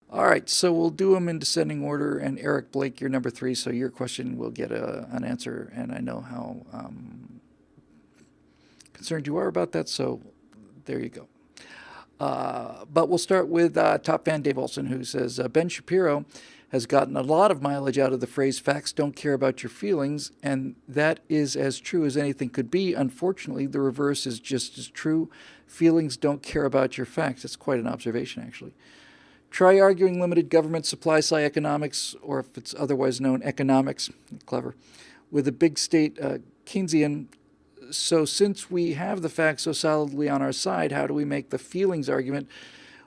All right, so we'll do them in descending order. And Eric Blake, you're number 3, so your question will get an answer. And I know how concerned you are about that, so there you go. But we'll start with top fan Dave Olson, who says Ben Shapiro has gotten a lot of mileage out of the phrase facts don't care about your feelings, and that is as true as anything could be. Unfortunately, the reverse is just as true. Feelings don't care about your facts. That's quite an observation, actually. Try arguing limited government supply side economics, or if it's otherwise known, economics, clever, with a big state Keynesian. So, since we have the facts so solidly on our side, how do we make the feelings argument,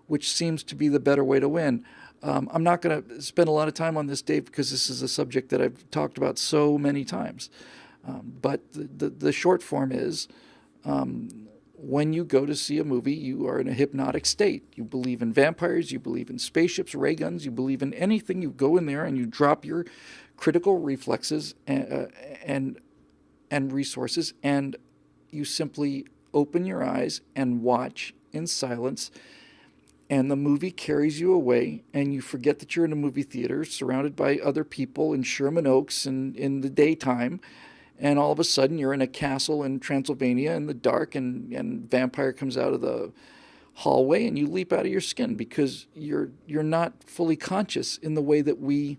which seems to be the better way to win? I'm not going to spend a lot of time on this, Dave, because this is a subject that I've talked about so many times. But the short form is when you go to see a movie, you are in a hypnotic state. You believe in vampires, you believe in spaceships, ray guns, you believe in anything. You go in there and you drop your critical reflexes and resources, and you simply open your eyes and watch in silence, and the movie carries you away, and you forget that you're in a movie theater surrounded by other people in Sherman Oaks and in the daytime, and all of a sudden you're in a castle in Transylvania in the dark, and vampire comes out of the hallway, and you leap out of your skin because you're not fully conscious in the way that we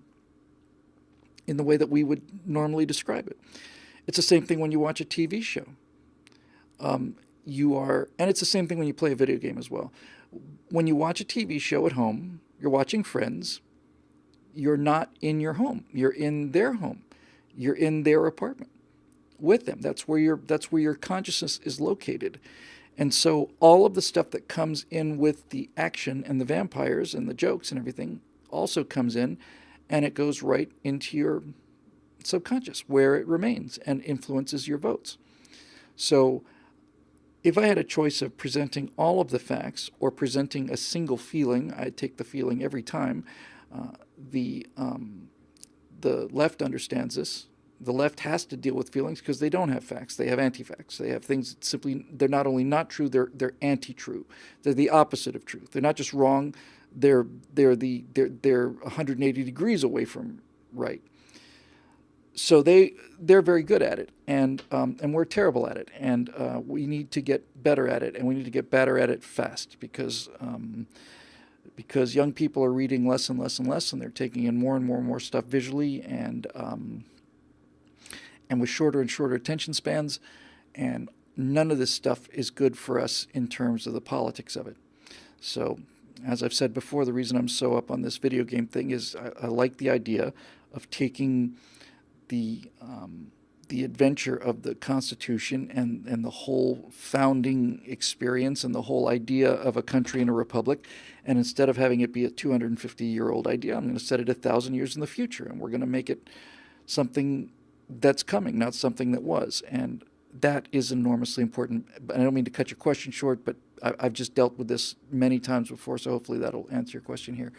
would normally describe it. It's the same thing when you watch a TV show. And it's the same thing when you play a video game as well. When you watch a TV show at home, you're watching Friends. You're not in your home. You're in their home. You're in their apartment with them. That's where your consciousness is located. And so all of the stuff that comes in with the action and the vampires and the jokes and everything also comes in, and it goes right into your subconscious, where it remains and influences your votes. So if I had a choice of presenting all of the facts or presenting a single feeling, I'd take the feeling every time. The left understands this. The left has to deal with feelings because they don't have facts. They have anti-facts. They have things that simply, they're not only not true, they're anti-true. They're the opposite of truth. They're not just wrong. They're 180 degrees away from right. So they're very good at it, and we're terrible at it, and we need to get better at it, and we need to get better at it fast because young people are reading less and less and less, and they're taking in more and more and more stuff visually, and with shorter and shorter attention spans, and none of this stuff is good for us in terms of the politics of it. So, as I've said before, the reason I'm so up on this video game thing is I like the idea of taking the adventure of the Constitution and the whole founding experience and the whole idea of a country and a republic, and instead of having it be a 250-year-old idea, I'm going to set it 1,000 years in the future, and we're going to make it something that's coming, not something that was. And that is enormously important. I don't mean to cut your question short, but I've just dealt with this many times before, so hopefully that'll answer your question here.